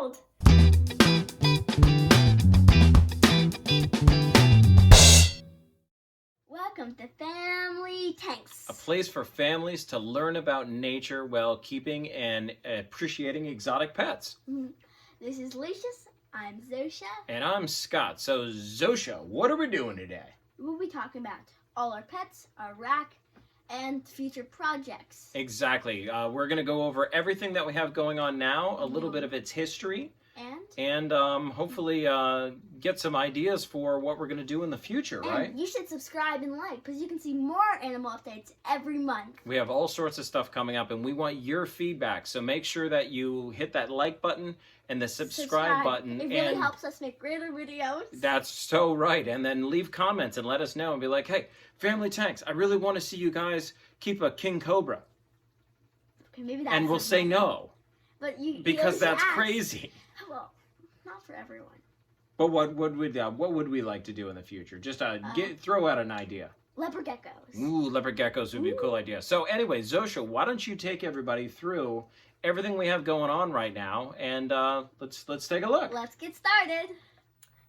world. Welcome to Family Tanks. A place for families to learn about nature while keeping and appreciating exotic pets. This is Lucius. I'm Zosia. And I'm Scott. So, Zosia, what are we doing today? We'll be talking about all our pets, our rack, and future projects. Exactly. We're going to go over everything that we have going on now, a little bit of its history, and hopefully get some ideas for what we're going to do in the future, right? You should subscribe and like, because you can see more animal updates every month. We have all sorts of stuff coming up, and we want your feedback. So make sure that you hit that like button and the subscribe button. It really helps us make greater videos. That's so right. And then leave comments and let us know and be like, hey, Family Tanks, I really want to see you guys keep a king cobra. Okay, maybe that's and we'll say no. But because that's crazy. Well, not for everyone. But what would we like to do in the future? Just throw out an idea. Leopard geckos. Ooh, leopard geckos would be a cool idea. So anyway, Zosia, why don't you take everybody through everything we have going on right now, and let's take a look. Let's get started.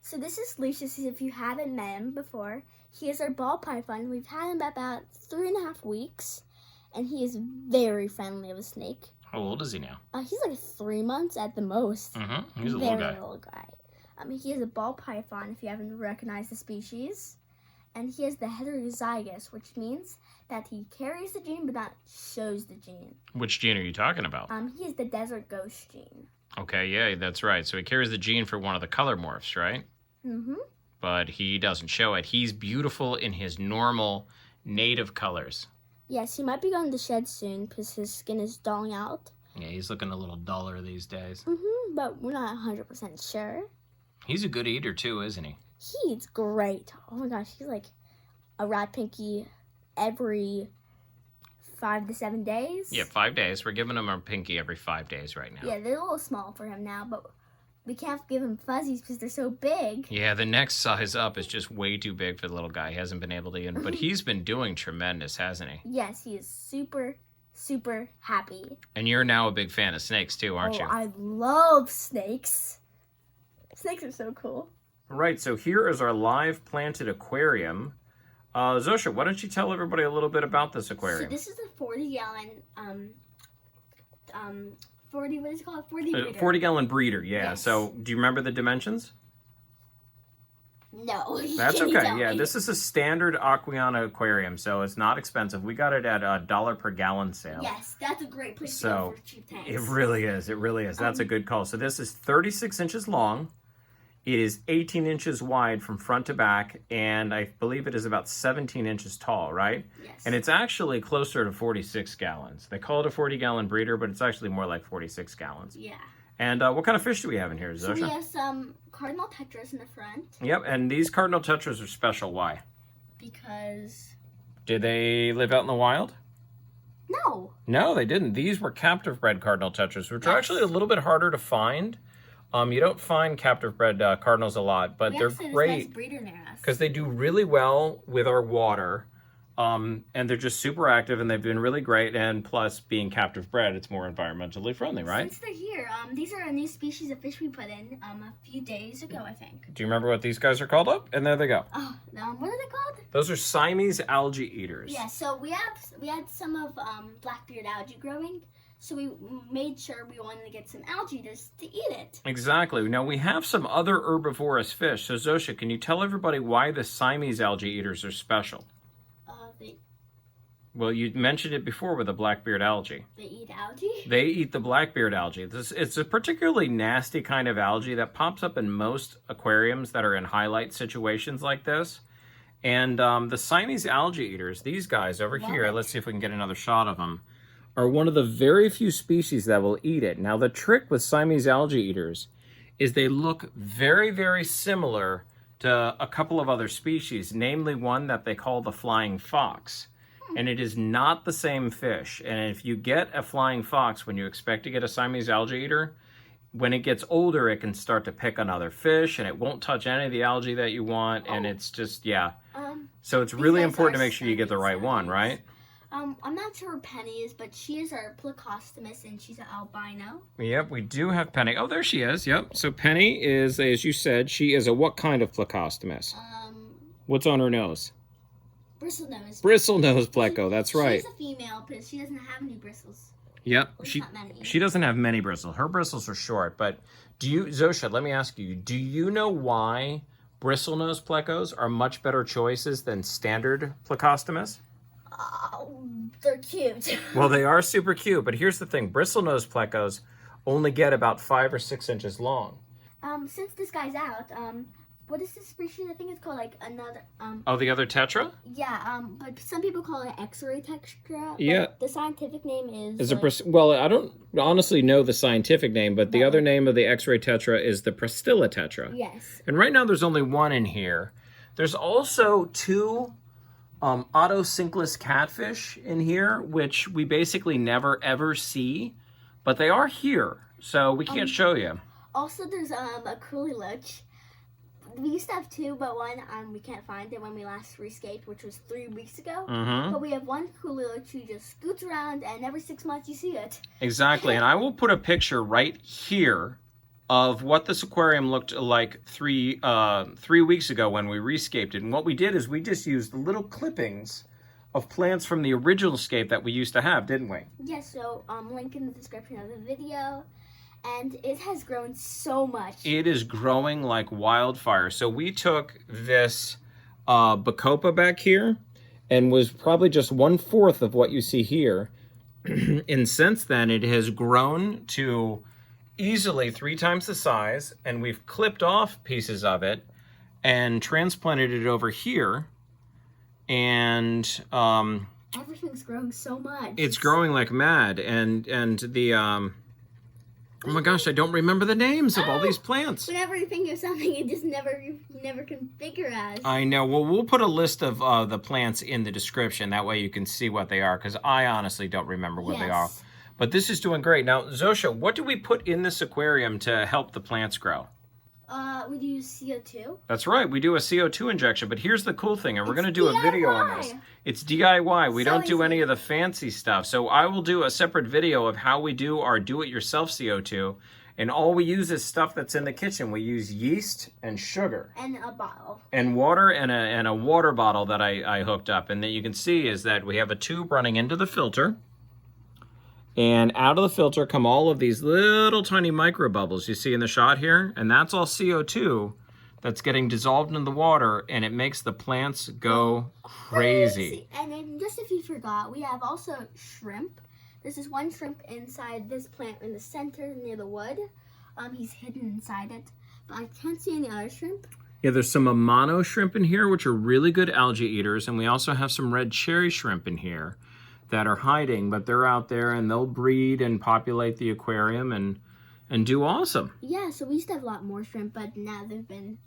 So this is Lucius. If you haven't met him before, he is our ball python. We've had him about 3.5 weeks, and he is very friendly of a snake. How old is he now? He's like 3 months at the most. He's a very little guy. He is a ball python, if you haven't recognized the species. And he is the heterozygous, which means that he carries the gene but not shows the gene. Which gene are you talking about? He is the desert ghost gene. Okay, yeah, that's right. So he carries the gene for one of the color morphs, right? But he doesn't show it. He's beautiful in his normal native colors. Yes, he might be going to shed soon because his skin is dulling out. Yeah, he's looking a little duller these days. But we're not 100% sure. He's a good eater too, isn't he? He eats great. Oh my gosh, he's like a rat pinky every 5 to 7 days. Yeah, 5 days. We're giving him our pinky every 5 days right now. Yeah, they're a little small for him now, but we can't give him fuzzies because they're so big. Yeah, the next size up is just way too big for the little guy. He hasn't been able to eat him, but he's been doing tremendous, hasn't he? Yes, he is super, super happy. And you're now a big fan of snakes too, aren't you? I love snakes. Snakes are so cool. Right, so here is our live planted aquarium. Zosia, why don't you tell everybody a little bit about this aquarium? So this is a 40-gallon, 40 breeder. 40-gallon breeder, yeah. Yes. So do you remember the dimensions? No. That's okay, yeah. This is a standard Aquariana aquarium, so it's not expensive. We got it at $1 per gallon sale. Yes, that's a great place to go for cheap tanks. It really is, That's a good call. So this is 36 inches long. It is 18 inches wide from front to back, and I believe it is about 17 inches tall, right? Yes. And it's actually closer to 46 gallons. They call it a 40-gallon breeder, but it's actually more like 46 gallons. Yeah. And what kind of fish do we have in here, Zosia? So we have some cardinal tetras in the front. Yep, and these cardinal tetras are special. Why? Because... Did they live out in the wild? No. No, they didn't. These were captive bred cardinal tetras, which are actually a little bit harder to find. You don't find captive bred cardinals a lot, but they're great because they do really well with our water, and they're just super active, and they've been really great. And plus, being captive bred, it's more environmentally friendly, right? Since they're here, these are a new species of fish we put in a few days ago, I think. Do you remember what these guys are called? Up and there they go. Oh, what are they called? Those are Siamese algae eaters. Yeah, so we had some of blackbeard algae growing. So we made sure we wanted to get some algae to eat it. Exactly. Now we have some other herbivorous fish. So Zosia, can you tell everybody why the Siamese algae eaters are special? Well, you mentioned it before with the blackbeard algae. They eat algae? They eat the blackbeard algae. It's a particularly nasty kind of algae that pops up in most aquariums that are in highlight situations like this. And the Siamese algae eaters, these guys over here, let's see if we can get another shot of them, are one of the very few species that will eat it. Now, the trick with Siamese algae eaters is they look very, very similar to a couple of other species, namely one that they call the flying fox. And it is not the same fish. And if you get a flying fox when you expect to get a Siamese algae eater, when it gets older, it can start to pick on other fish, and it won't touch any of the algae that you want, and it's just, yeah. So it's really important to make sure you get the right one, right? I'm not sure where Penny is, but she is our plecostomus, and she's an albino. Yep, we do have Penny. Oh, there she is. Yep. So Penny is, as you said, she is a what kind of plecostomus? What's on her nose? Bristle nose. Bristle nose Pleco. That's right. She's a female, but she doesn't have any bristles. Yep. Not many. She doesn't have many bristles. Her bristles are short. But Zosia, let me ask you, do you know why bristle nose Plecos are much better choices than standard plecostomus? They're cute. Well, they are super cute, but here's the thing. Bristle-nosed Plecos only get about 5 or 6 inches long. Since this guy's out, what is this species? I think it's called like another, Oh, the other tetra? Yeah, but some people call it X-ray tetra. Yeah. The scientific name is... Well, I don't honestly know the scientific name, but the other name of the X-ray tetra is the Pristilla tetra. Yes. And right now there's only one in here. There's also 2... otto catfish in here, which we basically never ever see, but they are here, so we can't show you. Also, there's a curly luch. We used to have 2, but one we can't find it when we last rescaped, which was 3 weeks ago. But we have one curly luch who just scoots around, and every 6 months you see it. Exactly, and I will put a picture right here of what this aquarium looked like 3 weeks ago when we rescaped it. And what we did is we just used little clippings of plants from the original scape that we used to have, didn't we? Yes, so link in the description of the video. And it has grown so much. It is growing like wildfire. So we took this bacopa back here and was probably just 1/4 of what you see here. And since then it has grown to easily 3 times the size, and we've clipped off pieces of it and transplanted it over here, and everything's growing so much. It's growing like mad, and the oh my gosh, I don't remember the names of all these plants. Whenever you think of something, you just never can figure out. I know. Well, we'll put a list of the plants in the description. That way you can see what they are, because I honestly don't remember what they are. But this is doing great. Now, Zosia, what do we put in this aquarium to help the plants grow? We use CO2. That's right. We do a CO2 injection. But here's the cool thing, and we're going to do a video on this. It's DIY. We don't do any of the fancy stuff. So I will do a separate video of how we do our do-it-yourself CO2. And all we use is stuff that's in the kitchen. We use yeast and sugar. And a bottle. And water and a water bottle that I hooked up. And that you can see is that we have a tube running into the filter. And out of the filter come all of these little tiny micro bubbles you see in the shot here. And that's all CO2 that's getting dissolved in the water, and it makes the plants go crazy. And then, just if you forgot, we have also shrimp. This is one shrimp inside this plant in the center near the wood. He's hidden inside it, but I can't see any other shrimp. Yeah, there's some Amano shrimp in here, which are really good algae eaters, and we also have some red cherry shrimp in here that are hiding, but they're out there and they'll breed and populate the aquarium and do awesome. Yeah, so we used to have a lot more shrimp, but now they've been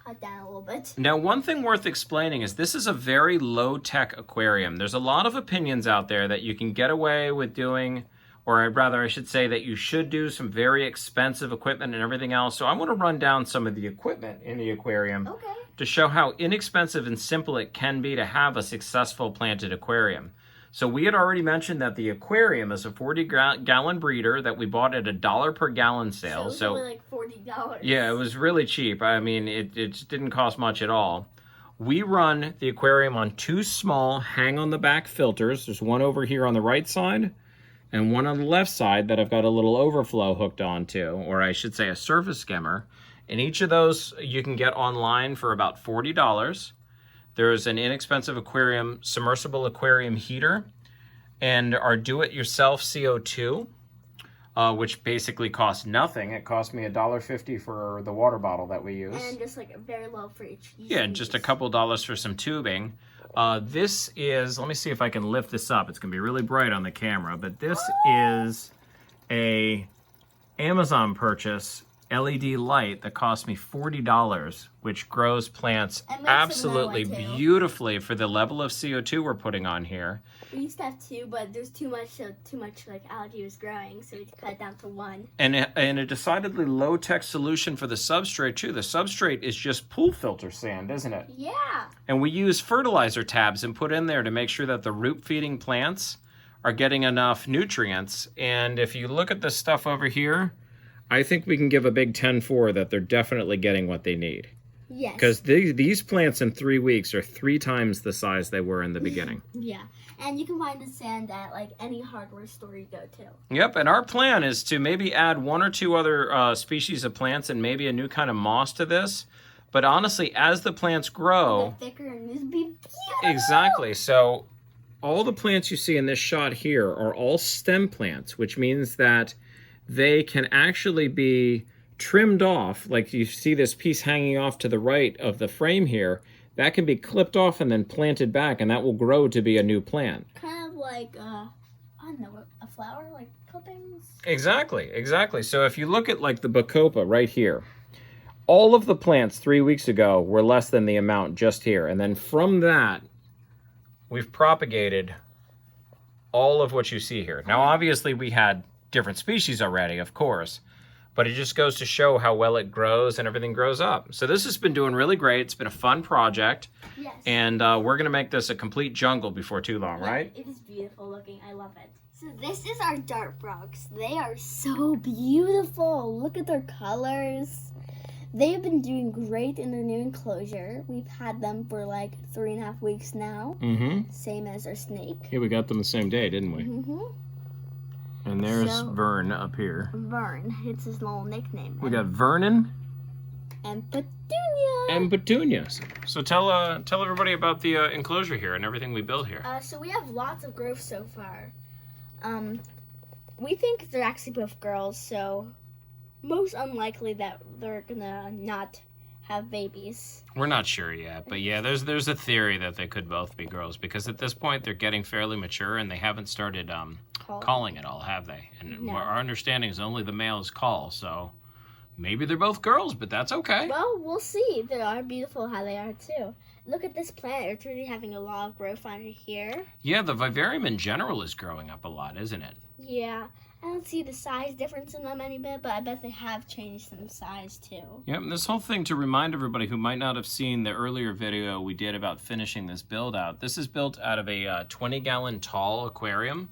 cut down a little bit. Now, one thing worth explaining is this is a very low-tech aquarium. There's a lot of opinions out there that you can get away with doing, or rather I should say that you should do some very expensive equipment and everything else. So I want to run down some of the equipment in the aquarium to show how inexpensive and simple it can be to have a successful planted aquarium. So we had already mentioned that the aquarium is a 40-gallon breeder that we bought at $1 per gallon sale. So it was only like $40. Yeah, it was really cheap. I mean, it didn't cost much at all. We run the aquarium on 2 small hang-on-the-back filters. There's one over here on the right side and one on the left side that I've got a little overflow hooked onto, or I should say a surface skimmer. And each of those you can get online for about $40. There's an inexpensive aquarium, submersible aquarium heater, and our do-it-yourself CO2, which basically costs nothing. It cost me $1.50 for the water bottle that we use. And just like very low for each. Yeah, just a couple dollars for some tubing. This is, let me see if I can lift this up. It's going to be really bright on the camera, but this is a Amazon purchase LED light that cost me $40, which grows plants And makes absolutely another one, too. beautifully for the level of CO2 we're putting on here. We used to have 2, but there's too much like algae was growing, so we cut it down to 1. And a decidedly low-tech solution for the substrate, too. The substrate is just pool filter sand, isn't it? Yeah. And we use fertilizer tabs and put in there to make sure that the root-feeding plants are getting enough nutrients. And if you look at this stuff over here, I think we can give a big 10-4 that they're definitely getting what they need. Yes. Because these plants in 3 weeks are 3 times the size they were in the beginning. Yeah. And you can find the sand at like any hardware store you go to. Yep, and our plan is to maybe add 1 or 2 other species of plants and maybe a new kind of moss to this. But honestly, as the plants grow... Get thicker and this would be beautiful! Exactly. So all the plants you see in this shot here are all stem plants, which means that they can actually be trimmed off. Like you see this piece hanging off to the right of the frame here. That can be clipped off and then planted back, and that will grow to be a new plant. Kind of like, I don't know, a flower, like clippings? Exactly, exactly. So if you look at like the bacopa right here, all of the plants 3 weeks ago were less than the amount just here. And then from that, we've propagated all of what you see here. Now, obviously, we had different species already, of course, but it just goes to show how well it grows and everything grows up. So this has been doing really great. It's been a fun project. Yes. And we're going to make this a complete jungle before too long, right? It is beautiful looking. I love it. So this is our dart frogs. They are so beautiful. Look at their colors. They've been doing great in their new enclosure. We've had them for like 3.5 weeks now. Mm-hmm. Same as our snake. Yeah, we got them the same day, didn't we? Mm-hmm. And there's So- Vern up here. Vern. It's his little nickname. We got Vernon And Petunia. and Petunia. So tell everybody about the enclosure here and everything we built here. So we have lots of growth so far. We think they're actually both girls, so most unlikely that they're gonna not have babies. We're not sure yet, but yeah, there's a theory that they could both be girls because at this point they're getting fairly mature and they haven't started calling at all, have they? And No. our understanding is only the males call, so maybe they're both girls, but that's okay. Well, we'll see. They are beautiful how they are too. Look at this plant. It's really having a lot of growth on here. Yeah, the vivarium in general is growing up a lot, isn't it? Yeah. I don't see the size difference in them any bit, but I bet they have changed some size too. Yep, and this whole thing, to remind everybody who might not have seen the earlier video we did about finishing this build out, this is built out of a 20-gallon tall aquarium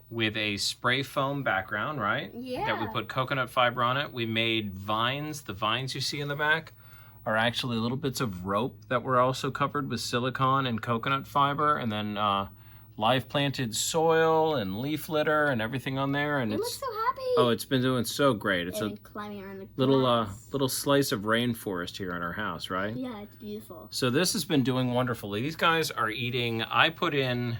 with a spray foam background, right? Yeah. That we put coconut fiber on it. We made vines. The vines you see in the back are actually little bits of rope that were also covered with silicone and coconut fiber, and then live planted soil and leaf litter and everything on there. And They it's look so happy. oh, it's been doing so great. It's They've a been climbing around the little grass. little slice of rainforest here in our house, right? Yeah, it's beautiful. So this has been doing wonderfully. These guys are eating. I put in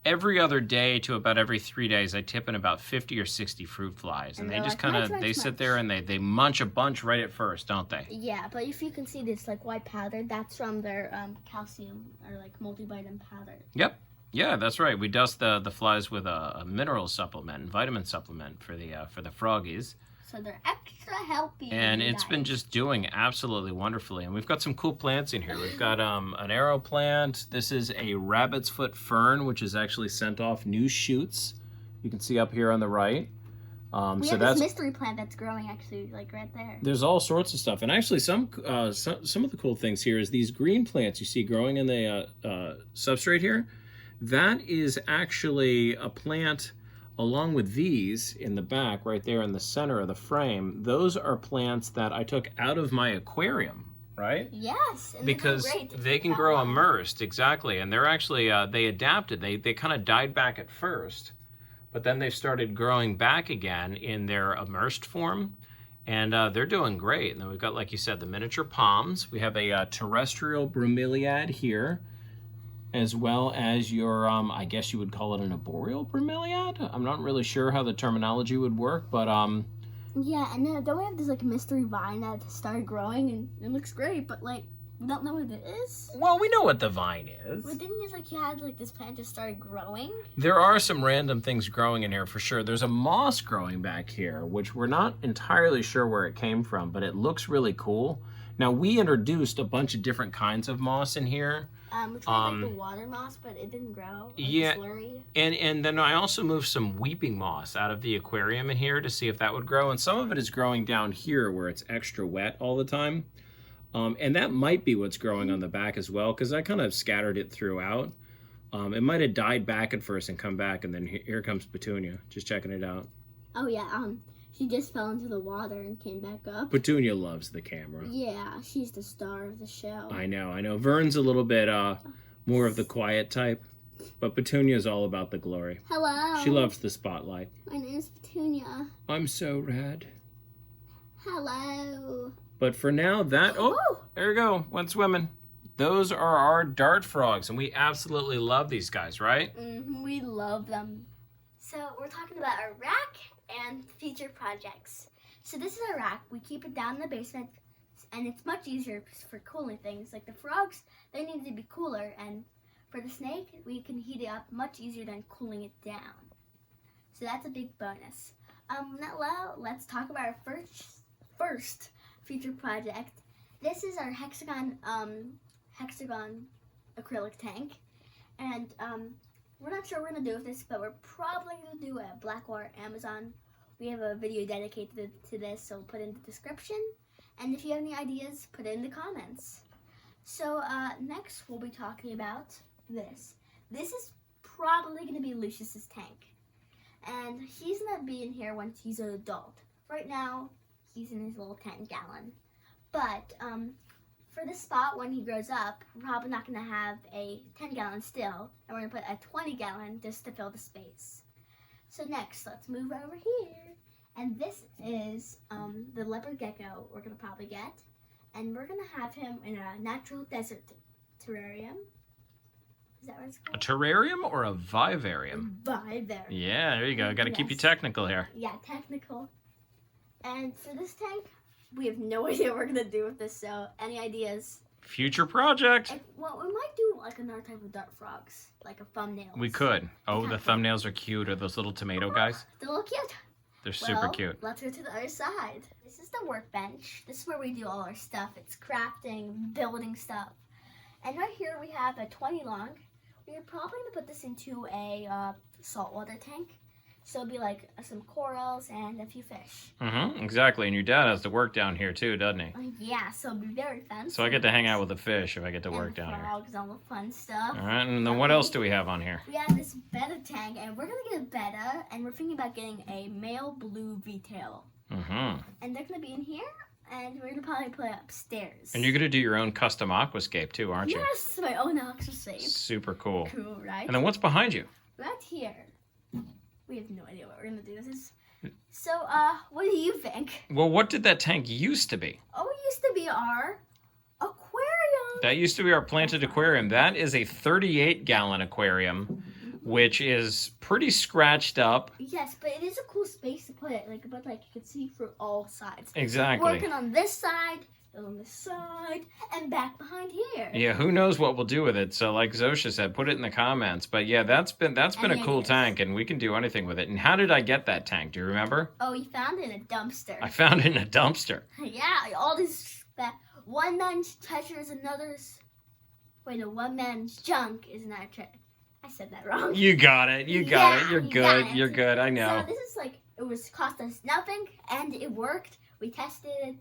every other day to about every 3 days. I tip in about 50 or 60 fruit flies, and And they they're just like, kind of munch, they munch, sit munch. there and they munch a bunch right at first, don't they? Yeah, but if you can see this like white powder, that's from their calcium or like multivitamin powder. Yep. Yeah, that's right. We dust the flies with a mineral supplement, vitamin supplement for the froggies. So they're extra healthy. And you it's guys. been just doing absolutely wonderfully. And we've got some cool plants in here. We've got an arrow plant. This is a rabbit's foot fern, which has actually sent off new shoots. You can see up here on the right. We So have that's this mystery plant that's growing actually like right there. there's all sorts of stuff. And actually some of the cool things here is these green plants you see growing in the substrate here. That is actually a plant along with these in the back right there in the center of the frame. Those are plants that I took out of my aquarium, right? Yes, and Because they're great. they can grow immersed, exactly. And they're actually, they adapted. They kind of died back at first, but then they started growing back again in their immersed form. And they're doing great. And then we've got, like you said, the miniature palms. We have a terrestrial bromeliad here, as well as your, I guess you would call it an arboreal bromeliad. I'm not really sure how the terminology would work, but Yeah, and then don't we have this like mystery vine that started growing and it looks great, but like You don't know what it is? Well, we know what the vine is. But didn't you like you had like this plant just started growing? There are some random things growing in here for sure. There's a moss growing back here, which we're not entirely sure where it came from, but it looks really cool. Now, we introduced a bunch of different kinds of moss in here. We tried like the water moss, but it didn't grow. Yeah, slurry. and then I also moved some weeping moss out of the aquarium in here to see if that would grow. And some of it is growing down here where it's extra wet all the time. And that might be what's growing on the back as well, because I kind of scattered it throughout. It might have died back at first and come back, and then here comes Petunia, just checking it out. Oh yeah, she just fell into the water and came back up. Petunia loves the camera. Yeah, she's the star of the show. I know. Vern's a little bit more of the quiet type, but Petunia's all about the glory. Hello. She loves the spotlight. My name's Petunia. I'm so rad. Hello. But for now, there you go, went swimming. Those are our dart frogs, and we absolutely love these guys, right? We love them. So we're talking about our rack and future projects. So this is our rack. We keep it down in the basement, and it's much easier for cooling things. Like the frogs, they need to be cooler, and for the snake, we can heat it up much easier than cooling it down. So that's a big bonus. Now let's talk about our first future project. This is our hexagon acrylic tank, and we're not sure what we're gonna do with this, but we're probably gonna do a Blackwater Amazon. We have a video dedicated to this, so we'll put it in the description. And if you have any ideas, put it in the comments. So next we'll be talking about this. This is probably gonna be Lucius's tank, and he's gonna be in here once he's an adult. Right now, he's in his little 10-gallon. But for this spot, when he grows up, we're probably not going to have a 10-gallon still, and we're going to put a 20-gallon just to fill the space. So next, let's move over here. And this is the leopard gecko we're going to probably get. And we're going to have him in a natural desert terrarium. Is that what it's called? A terrarium or a vivarium? Vivarium. Yeah, there you go. Got to keep you technical here. Yeah, technical. And for this tank, we have no idea what we're gonna do with this. So, any ideas? Future project. Well, we might do like another type of dart frogs, like a thumbnail. We could. Oh, the thumbnails are cute. Are those little tomato guys? They're little cute. They're super cute. Let's go to the other side. This is the workbench. This is where we do all our stuff. It's crafting, building stuff. And right here we have a 20 long. We're probably gonna put this into a saltwater tank. So it'll be like some corals and a few fish. Exactly. And your dad has to work down here too, doesn't he? Yeah, so it'll be very fun. So I get to hang out with the fish if I get to work down here. Frogs, all the fun stuff. All right, and then what else do we have on here? We have this betta tank, and we're going to get a betta, and we're thinking about getting a male blue V-tail. And they're going to be in here, and we're going to probably put it upstairs. And you're going to do your own custom aquascape too, aren't you? Yes, my own aquascape. Super cool. Cool, right? And then what's behind you? Right here. We have no idea what we're going to do with this. So, what do you think? Well, what did that tank used to be? Oh, it used to be our aquarium. That used to be our planted aquarium. That is a 38-gallon aquarium, which is pretty scratched up. Yes, but it is a cool space to put it. But you can see from all sides. Exactly. Working on this side, on this side, and back behind here. Yeah, who knows what we'll do with it. So like Zosia said, put it in the comments. But yeah, that's been a cool tank, and we can do anything with it. And how did I get that tank? Do you remember? Oh, you found it in a dumpster. I found it in a dumpster. Yeah, all this one man's treasure is another's. Wait, no, one man's junk is another treasure. I said that wrong. You got it. You got it. You're good. You're good. I know. So this is it was cost us nothing, and it worked. We tested it.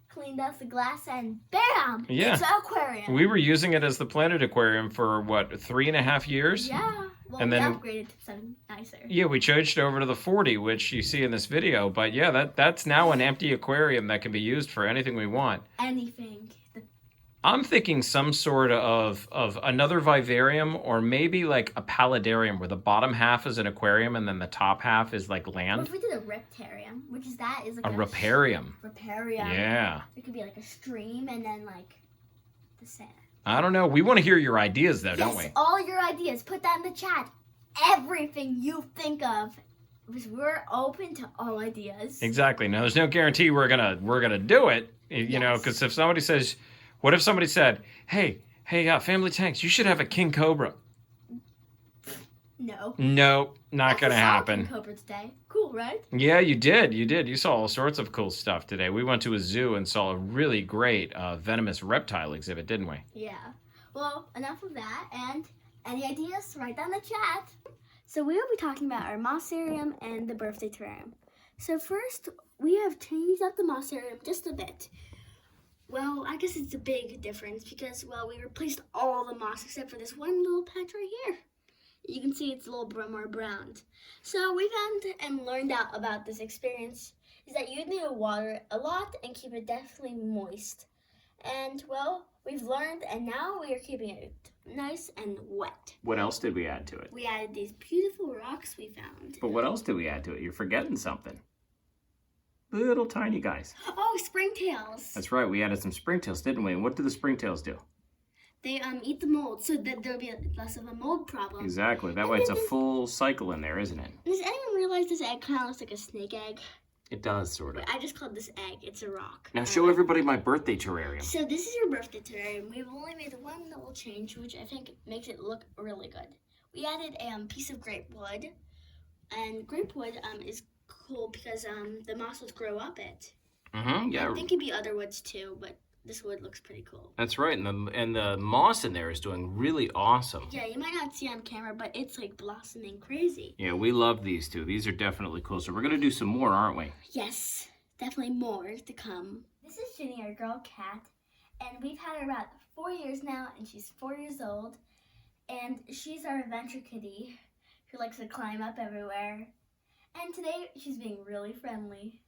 Cleaned out the glass, and bam! Yeah. It's an aquarium. We were using it as the planted aquarium for, 3.5 years? Yeah. Well, and we then upgraded to something nicer. Yeah, we changed it over to the 40, which you see in this video. But yeah, that's now an empty aquarium that can be used for anything we want. Anything. I'm thinking some sort of another vivarium, or maybe like a paludarium where the bottom half is an aquarium and then the top half is like land. What if we did a reptarium, which is like a riparium. Riparium. Yeah. It could be like a stream and then like the sand. I don't know. We want to hear your ideas though, yes, don't we? All your ideas. Put that in the chat. Everything you think of. Because we're open to all ideas. Exactly. Now there's no guarantee we're gonna do it. You know, because if somebody says, What if somebody said, hey, Family Tanks, you should have a king cobra? No. Nope, not going to happen. King cobra today. Cool, right? Yeah, you did. You saw all sorts of cool stuff today. We went to a zoo and saw a really great venomous reptile exhibit, didn't we? Yeah. Well, enough of that. And any ideas? Write down in the chat. So we will be talking about our mossarium and the birthday terrarium. So first, we have changed up the mossarium just a bit. Well, I guess it's a big difference because, well, we replaced all the moss except for this one little patch right here. You can see it's a little bit more browned. So we found and learned out about this experience is that you need to water it a lot and keep it definitely moist. And, well, we've learned and now we are keeping it nice and wet. What else did we add to it? We added these beautiful rocks we found. But what else did we add to it? You're forgetting something. Little tiny guys. Oh, springtails. That's right. We added some springtails, didn't we? And what do the springtails do? They eat the mold so that there'll be less of a mold problem. Exactly. That way it's a full cycle in there, isn't it? Does anyone realize this egg kind of looks like a snake egg? It does, sort of. I just called this egg. It's a rock. Now show everybody my birthday terrarium. So this is your birthday terrarium. We've only made one little change, which I think makes it look really good. We added a piece of grape wood. And grape wood is cool because the moss would grow up it. Mm-hmm, yeah. I think it'd be other woods too, but this wood looks pretty cool. That's right, and the moss in there is doing really awesome. Yeah, you might not see on camera, but it's like blossoming crazy. Yeah, we love these two. These are definitely cool. So we're gonna do some more, aren't we? Yes, definitely more to come. This is Ginny, our girl cat, and we've had her about 4 years now, and she's 4 years old. And she's our adventure kitty who likes to climb up everywhere. And today she's being really friendly.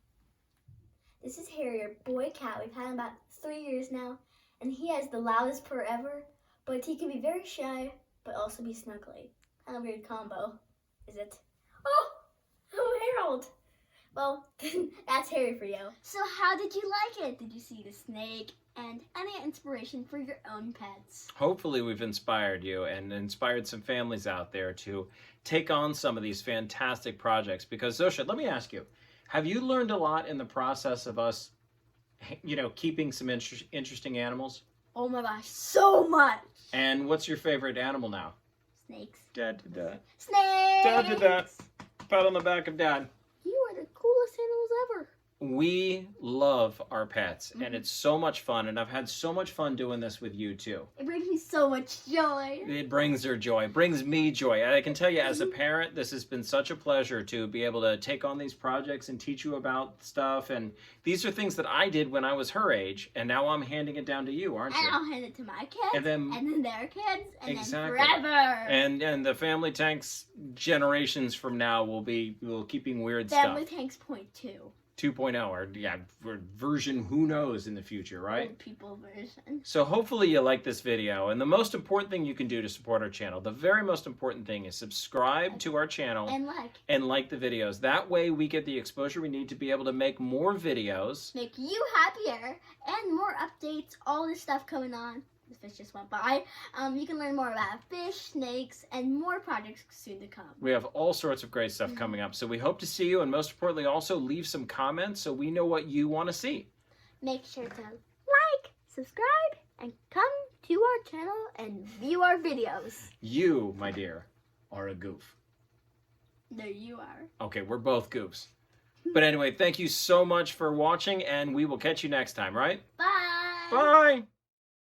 This is Harry, our boy cat. We've had him about 3 years now, and he has the loudest purr ever, but he can be very shy, but also be snuggly. Kind of weird combo, is it? Oh, Harold! Well, that's Harry for you. So how did you like it? Did you see the snake? And any inspiration for your own pets? Hopefully we've inspired you and inspired some families out there to take on some of these fantastic projects. Because, Zosia, let me ask you, have you learned a lot in the process of us, keeping some interesting animals? Oh my gosh, so much! And what's your favorite animal now? Snakes. Dad did that. Snakes! Dad did that. Pat on the back of Dad. You are the coolest animals ever. We love our pets, and it's so much fun, and I've had so much fun doing this with you, too. It brings me so much joy. It brings her joy. It brings me joy. I can tell you, as a parent, this has been such a pleasure to be able to take on these projects and teach you about stuff, and these are things that I did when I was her age, and now I'm handing it down to you, aren't you? And I'll hand it to my kids, and then their kids, and exactly. then forever. And the Family Tanks generations from now will be keeping weird Family stuff. Tanks point 2. 2.0 or version who knows in the future, right? Old people version. So hopefully you like this video, and the most important thing you can do to support our channel, the very most important thing is subscribe to our channel and like the videos. That way we get the exposure we need to be able to make more videos. Make you happier and more updates, all this stuff coming on. The fish just went by. You can learn more about fish, snakes, and more projects soon to come. We have all sorts of great stuff coming up. So we hope to see you, and most importantly, also leave some comments so we know what you want to see. Make sure to like, subscribe, and come to our channel and view our videos. You, my dear, are a goof. No, you are. Okay, we're both goofs. But anyway, thank you so much for watching, and we will catch you next time, right? Bye! Bye!